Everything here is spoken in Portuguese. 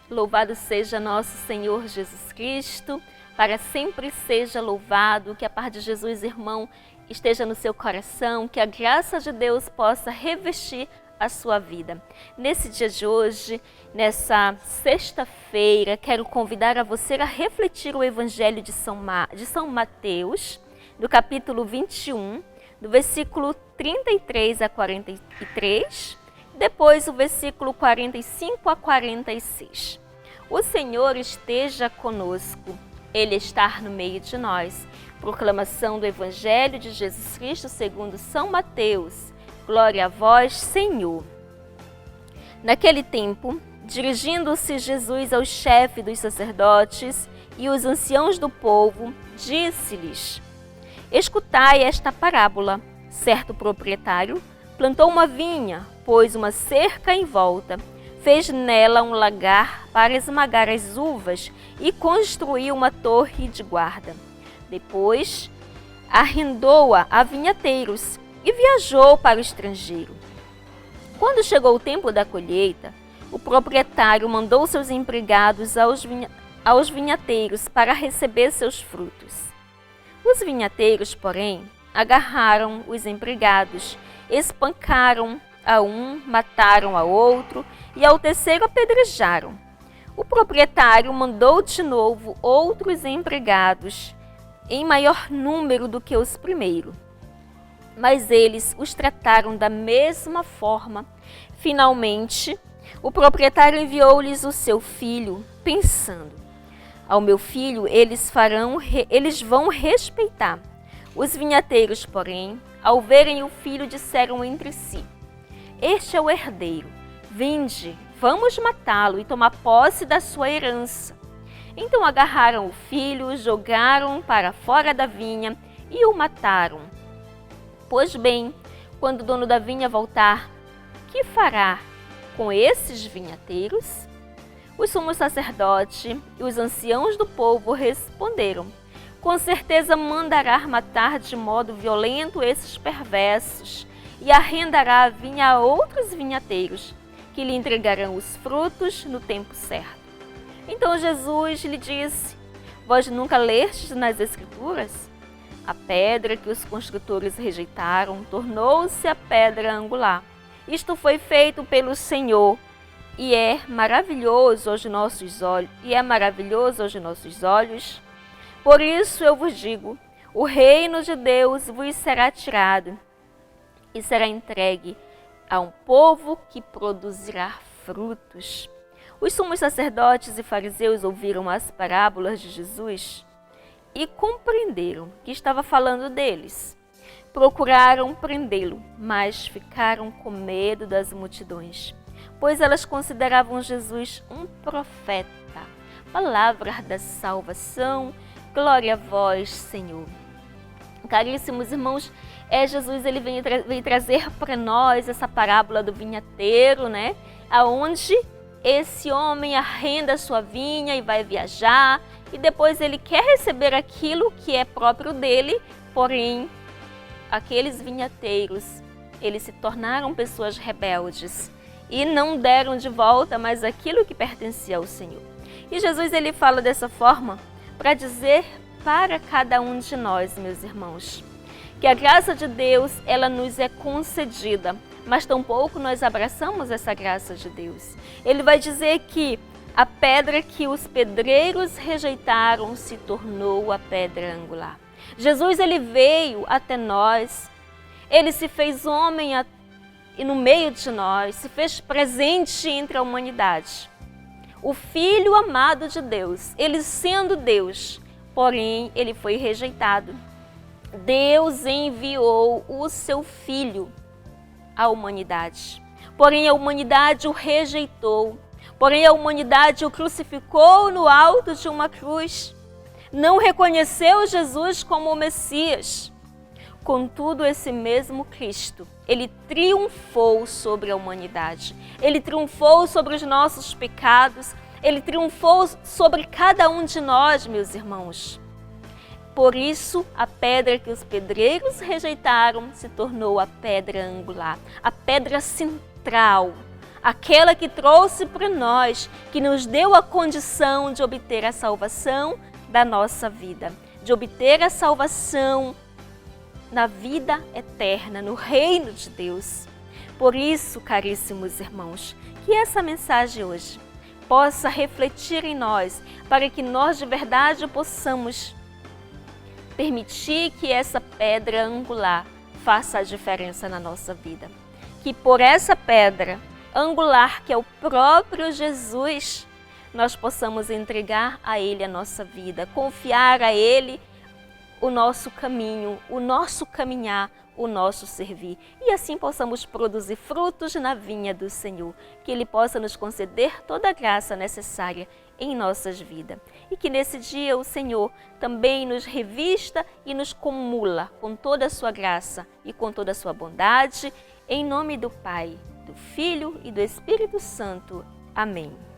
Louvado seja nosso Senhor Jesus Cristo, para sempre seja louvado, que a paz de Jesus, irmão, esteja no seu coração, que a graça de Deus possa revestir a sua vida. Nesse dia de hoje, nessa sexta-feira, quero convidar a você a refletir o Evangelho de São Mateus, do capítulo 21, do versículo 33 a 43, depois o versículo 45 a 46. O Senhor esteja conosco, Ele está no meio de nós. Proclamação do Evangelho de Jesus Cristo segundo São Mateus. Glória a vós, Senhor. Naquele tempo, dirigindo-se Jesus ao chefe dos sacerdotes e os anciãos do povo, disse-lhes: Escutai esta parábola. Certo proprietário plantou uma vinha, pôs uma cerca em volta, fez nela um lagar para esmagar as uvas e construiu uma torre de guarda. Depois, arrendou-a a vinhateiros e viajou para o estrangeiro. Quando chegou o tempo da colheita, o proprietário mandou seus empregados aos vinhateiros para receber seus frutos. Os vinhateiros, porém, agarraram os empregados, espancaram a um, mataram a outro e ao terceiro apedrejaram. O proprietário mandou de novo outros empregados, em maior número do que os primeiros. Mas eles os trataram da mesma forma. Finalmente, o proprietário enviou-lhes o seu filho, pensando: ao meu filho eles vão respeitar. Os vinhateiros, porém, ao verem o filho, disseram entre si: Este é o herdeiro. Vinde, vamos matá-lo e tomar posse da sua herança. Então agarraram o filho, o jogaram para fora da vinha e o mataram. Pois bem, quando o dono da vinha voltar, que fará com esses vinhateiros? O sumo sacerdote e os anciãos do povo responderam: Com certeza mandará matar de modo violento esses perversos e arrendará a vinha a outros vinhateiros, que lhe entregarão os frutos no tempo certo. Então Jesus lhe disse: Vós nunca lestes nas Escrituras? A pedra que os construtores rejeitaram tornou-se a pedra angular. Isto foi feito pelo Senhor e é maravilhoso aos nossos olhos. Por isso eu vos digo: o reino de Deus vos será tirado e será entregue a um povo que produzirá frutos. Os sumos sacerdotes e fariseus ouviram as parábolas de Jesus e compreenderam que estava falando deles. Procuraram prendê-lo, mas ficaram com medo das multidões, pois elas consideravam Jesus um profeta. Palavra da salvação, glória a vós, Senhor. Caríssimos irmãos, Jesus ele vem trazer para nós essa parábola do vinhateiro, né? Aonde esse homem arrenda a sua vinha e vai viajar, e depois ele quer receber aquilo que é próprio dele, porém, aqueles vinhateiros, eles se tornaram pessoas rebeldes e não deram de volta mais aquilo que pertencia ao Senhor. E Jesus ele fala dessa forma para dizer para cada um de nós, meus irmãos, que a graça de Deus, ela nos é concedida, mas tampouco nós abraçamos essa graça de Deus. Ele vai dizer que a pedra que os pedreiros rejeitaram se tornou a pedra angular. Jesus ele veio até nós, ele se fez homem e no meio de nós, se fez presente entre a humanidade. O Filho amado de Deus, ele sendo Deus, porém ele foi rejeitado. Deus enviou o seu Filho à humanidade, porém a humanidade o rejeitou, porém a humanidade o crucificou no alto de uma cruz, não reconheceu Jesus como o Messias. Contudo, esse mesmo Cristo, ele triunfou sobre a humanidade, ele triunfou sobre os nossos pecados, ele triunfou sobre cada um de nós, meus irmãos. Por isso, a pedra que os pedreiros rejeitaram se tornou a pedra angular, a pedra central, aquela que trouxe para nós, que nos deu a condição de obter a salvação da nossa vida, de obter a salvação na vida eterna, no reino de Deus. Por isso, caríssimos irmãos, que essa mensagem hoje possa refletir em nós, para que nós de verdade possamos permitir que essa pedra angular faça a diferença na nossa vida. Que por essa pedra angular, que é o próprio Jesus, nós possamos entregar a Ele a nossa vida, confiar a Ele o nosso caminho, o nosso caminhar, o nosso servir. E assim possamos produzir frutos na vinha do Senhor, que Ele possa nos conceder toda a graça necessária em nossas vidas. E que nesse dia o Senhor também nos revista e nos comula com toda a sua graça e com toda a sua bondade, em nome do Pai, do Filho e do Espírito Santo. Amém.